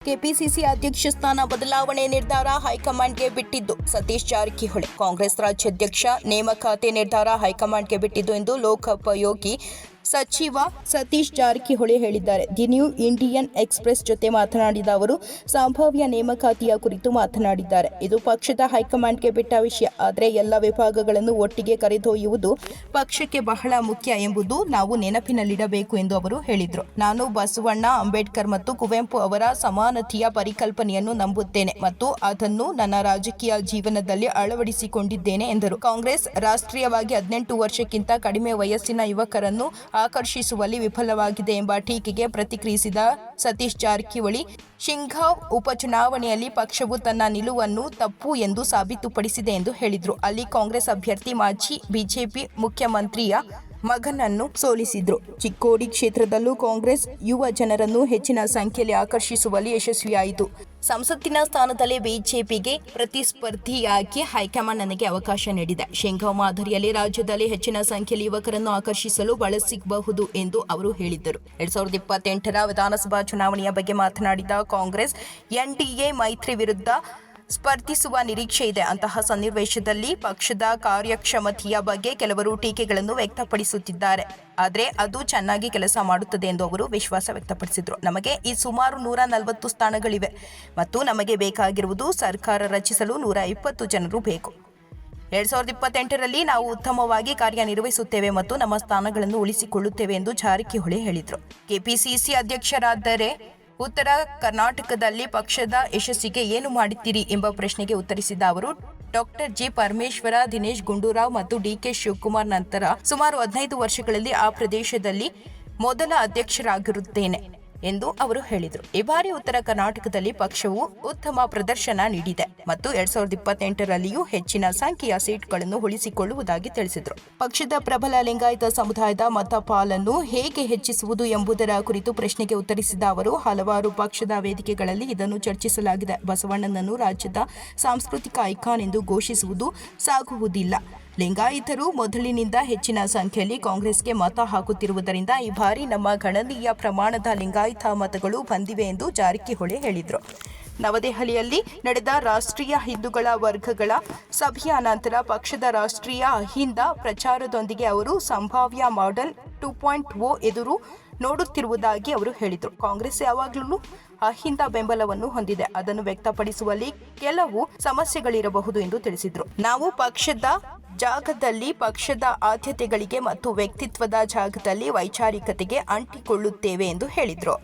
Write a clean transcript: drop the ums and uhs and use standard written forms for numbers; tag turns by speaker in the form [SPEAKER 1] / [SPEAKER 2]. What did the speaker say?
[SPEAKER 1] KPCC ಅಧ್ಯಕ್ಷ ಸ್ಥಾನ ಬದಲಾವಣೆ ನಿರ್ಧಾರ ಹೈಕಮಾಂಡ್ಗೆ ಬಿಟ್ಟಿದ್ದು ಸತೀಶ್ ಜಾರಕಿಹೊಳಿ. ಕಾಂಗ್ರೆಸ್ ರಾಜ್ಯಾಧ್ಯಕ್ಷ ನೇಮಕಾತಿ ನಿರ್ಧಾರ ಹೈಕಮಾಂಡ್ಗೆ ಬಿಟ್ಟಿದ್ದು ಎಂದು ಲೋಕೋಪಯೋಗಿ ಸಚಿವ ಸತೀಶ್ ಜಾರಕಿಹೊಳಿ ಹೇಳಿದ್ದಾರೆ. ದಿ ನ್ಯೂ ಇಂಡಿಯನ್ ಎಕ್ಸ್‌ಪ್ರೆಸ್ ಜೊತೆ ಮಾತನಾಡಿದ ಅವರು ಸಂಭಾವ್ಯ ನೇಮಕಾತಿಯ ಕುರಿತು ಮಾತನಾಡಿದ್ದಾರೆ. ಇದು ಪಕ್ಷದ ಹೈಕಮಾಂಡ್ಗೆ ಬಿಟ್ಟ ವಿಷಯ. ಆದರೆ ಎಲ್ಲ ವಿಭಾಗಗಳನ್ನು ಒಟ್ಟಿಗೆ ಕರೆದೊಯ್ಯುವುದು ಪಕ್ಷಕ್ಕೆ ಬಹಳ ಮುಖ್ಯ ಎಂಬುದು ನಾವು ನೆನಪಿನಲ್ಲಿಡಬೇಕು ಎಂದು ಅವರು ಹೇಳಿದರು. ನಾನು ಬಸವಣ್ಣ, ಅಂಬೇಡ್ಕರ್ ಮತ್ತು ಕುವೆಂಪು ಅವರ ಸಮಾನತೆಯ ಪರಿಕಲ್ಪನೆಯನ್ನು ನಂಬುತ್ತೇನೆ ಮತ್ತು ಅದನ್ನು ನನ್ನ ರಾಜಕೀಯ ಜೀವನದಲ್ಲಿ ಅಳವಡಿಸಿಕೊಂಡಿದ್ದೇನೆ ಎಂದರು. ಕಾಂಗ್ರೆಸ್ ರಾಷ್ಟ್ರೀಯವಾಗಿ 18 ವರ್ಷಕ್ಕಿಂತ ಕಡಿಮೆ ವಯಸ್ಸಿನ ಯುವಕರನ್ನು ಆಕರ್ಷಿಸುವಲ್ಲಿ ವಿಫಲವಾಗಿದೆ ಎಂಬ ಟೀಕೆಗೆ ಪ್ರತಿಕ್ರಿಯಿಸಿದ ಸತೀಶ್ ಜಾರಕಿಹೊಳಿ, ಶಿಗ್ಗಾಂವ್ ಉಪಚುನಾವಣೆಯಲ್ಲಿ ಪಕ್ಷವು ತನ್ನ ನಿಲುವನ್ನು ತಪ್ಪು ಎಂದು ಸಾಬೀತುಪಡಿಸಿದೆ ಎಂದು ಹೇಳಿದರು. ಅಲ್ಲಿ ಕಾಂಗ್ರೆಸ್ ಅಭ್ಯರ್ಥಿ ಮಾಜಿ ಬಿಜೆಪಿ ಮುಖ್ಯಮಂತ್ರಿಯ ಮಗನನ್ನು ಸೋಲಿಸಿದ್ರು. ಚಿಕ್ಕೋಡಿ ಕ್ಷೇತ್ರದಲ್ಲೂ ಕಾಂಗ್ರೆಸ್ ಯುವ ಜನರನ್ನು ಹೆಚ್ಚಿನ ಸಂಖ್ಯೆಯಲ್ಲಿ ಆಕರ್ಷಿಸುವಲ್ಲಿ ಯಶಸ್ವಿಯಾಯಿತು. ಸಂಸತ್ತಿನ ಸ್ಥಾನದಲ್ಲಿ ಬಿಜೆಪಿಗೆ ಪ್ರತಿಸ್ಪರ್ಧಿಯಾಗಿ ಹೈಕಮಾಂಡ್ ನನಗೆ ಅವಕಾಶ ನೀಡಿದೆ. ಶಿಗ್ಗಾಂವ್ ಮಾದರಿಯಲ್ಲಿ ರಾಜ್ಯದಲ್ಲಿ ಹೆಚ್ಚಿನ ಸಂಖ್ಯೆಯಲ್ಲಿ ಯುವಕರನ್ನು ಆಕರ್ಷಿಸಲು ಬಳಸಬಹುದು ಎಂದು ಅವರು ಹೇಳಿದರು. 2028ರ ವಿಧಾನಸಭಾ ಚುನಾವಣೆಯ ಬಗ್ಗೆ ಮಾತನಾಡಿದ ಕಾಂಗ್ರೆಸ್, ಎನ್ಡಿಎ ಮೈತ್ರಿ ವಿರುದ್ಧ ಸ್ಪರ್ಧಿಸುವ ನಿರೀಕ್ಷೆ ಇದೆ. ಅಂತಹ ಸನ್ನಿವೇಶದಲ್ಲಿ ಪಕ್ಷದ ಕಾರ್ಯಕ್ಷಮತೆಯ ಬಗ್ಗೆ ಕೆಲವರು ಟೀಕೆಗಳನ್ನು ವ್ಯಕ್ತಪಡಿಸುತ್ತಿದ್ದಾರೆ. ಆದರೆ ಅದು ಚೆನ್ನಾಗಿ ಕೆಲಸ ಮಾಡುತ್ತದೆ ಎಂದು ಅವರು ವಿಶ್ವಾಸ ವ್ಯಕ್ತಪಡಿಸಿದರು. ನಮಗೆ ಈ ಸುಮಾರು 140 ಸ್ಥಾನಗಳಿವೆ ಮತ್ತು ನಮಗೆ ಬೇಕಾಗಿರುವುದು ಸರ್ಕಾರ ರಚಿಸಲು 120 ಜನರು ಬೇಕು. 2028ರಲ್ಲಿ ನಾವು ಉತ್ತಮವಾಗಿ ಕಾರ್ಯನಿರ್ವಹಿಸುತ್ತೇವೆ ಮತ್ತು ನಮ್ಮ ಸ್ಥಾನಗಳನ್ನು ಉಳಿಸಿಕೊಳ್ಳುತ್ತೇವೆ ಎಂದು ಜಾರಕಿಹೊಳಿ ಹೇಳಿದರು. ಕೆಪಿಸಿಸಿ ಅಧ್ಯಕ್ಷರಾದರೆ ಉತ್ತರ ಕರ್ನಾಟಕದಲ್ಲಿ ಪಕ್ಷದ ಯಶಸ್ಸಿಗೆ ಏನು ಮಾಡುತ್ತೀರಿ ಎಂಬ ಪ್ರಶ್ನೆಗೆ ಉತ್ತರಿಸಿದ ಅವರು, ಡಾಕ್ಟರ್ ಜಿ. ಪರಮೇಶ್ವರ, ದಿನೇಶ್ ಗುಂಡೂರಾವ್ ಮತ್ತು ಡಿಕೆ ಶಿವಕುಮಾರ್ ನಂತರ ಸುಮಾರು 15 ವರ್ಷಗಳಲ್ಲಿ ಆ ಪ್ರದೇಶದಲ್ಲಿ ಮೊದಲ ಅಧ್ಯಕ್ಷರಾಗಿರುತ್ತೇನೆ ಎಂದು ಅವರು ಹೇಳಿದರು. ಈ ಬಾರಿ ಉತ್ತರ ಕರ್ನಾಟಕದಲ್ಲಿ ಪಕ್ಷವು ಉತ್ತಮ ಪ್ರದರ್ಶನ ನೀಡಿದೆ ಮತ್ತು 2028ರಲ್ಲಿಯೂ ಹೆಚ್ಚಿನ ಸಂಖ್ಯೆಯ ಸೀಟ್ಗಳನ್ನು ಉಳಿಸಿಕೊಳ್ಳುವುದಾಗಿ ತಿಳಿಸಿದರು. ಪಕ್ಷದ ಪ್ರಬಲ ಲಿಂಗಾಯತ ಸಮುದಾಯದ ಮತ ಪಾಲನ್ನು ಹೇಗೆ ಹೆಚ್ಚಿಸುವುದು ಎಂಬುದರ ಕುರಿತು ಪ್ರಶ್ನೆಗೆ ಉತ್ತರಿಸಿದ ಅವರು, ಹಲವಾರು ಪಕ್ಷದ ವೇದಿಕೆಗಳಲ್ಲಿ ಇದನ್ನು ಚರ್ಚಿಸಲಾಗಿದೆ. ಬಸವಣ್ಣನನ್ನು ರಾಜ್ಯದ ಸಾಂಸ್ಕೃತಿಕ ಐಕಾನ್ ಎಂದು ಘೋಷಿಸುವುದು ಸಾಗುವುದಿಲ್ಲ. ಲಿಂಗಾಯತರು ಮೊದಲಿನಿಂದ ಹೆಚ್ಚಿನ ಸಂಖ್ಯೆಯಲ್ಲಿ ಕಾಂಗ್ರೆಸ್ಗೆ ಮತ ಹಾಕುತ್ತಿರುವುದರಿಂದ ಈ ಬಾರಿ ನಮ್ಮ ಗಣನೀಯ ಪ್ರಮಾಣದ ಲಿಂಗಾಯತ ಮತಗಳು ಬಂದಿವೆ ಎಂದು ಜಾರಕಿಹೊಳಿ ಹೇಳಿದರು. ನವದೆಹಲಿಯಲ್ಲಿ ನಡೆದ ರಾಷ್ಟ್ರೀಯ ಹಿಂದೂಗಳ ವರ್ಗಗಳ ಸಭೆಯ ನಂತರ ಪಕ್ಷದ ರಾಷ್ಟ್ರೀಯ ಅಹಿಂದ ಪ್ರಚಾರದೊಂದಿಗೆ ಅವರು ಸಂಭಾವ್ಯ ಮಾಡೆಲ್ 2.0 ಎದುರು ನೋಡುತ್ತಿರುವುದಾಗಿ ಅವರು ಹೇಳಿದರು. ಕಾಂಗ್ರೆಸ್ ಯಾವಾಗಲೂ ಅಹಿಂದ ಬೆಂಬಲವನ್ನು ಹೊಂದಿದೆ. ಅದನ್ನು ವ್ಯಕ್ತಪಡಿಸುವಲ್ಲಿ ಕೆಲವು ಸಮಸ್ಯೆಗಳಿರಬಹುದು ಎಂದು ತಿಳಿಸಿದರು. ನಾವು ಪಕ್ಷದ ಜಾಗದಲ್ಲಿ ಪಕ್ಷದ ಆದ್ಯತೆಗಳಿಗೆ ಮತ್ತು ವ್ಯಕ್ತಿತ್ವದ ಜಾಗದಲ್ಲಿ ವೈಚಾರಿಕತೆಗೆ ಅಂಟಿಕೊಳ್ಳುತ್ತೇವೆ ಎಂದು ಹೇಳಿದರು.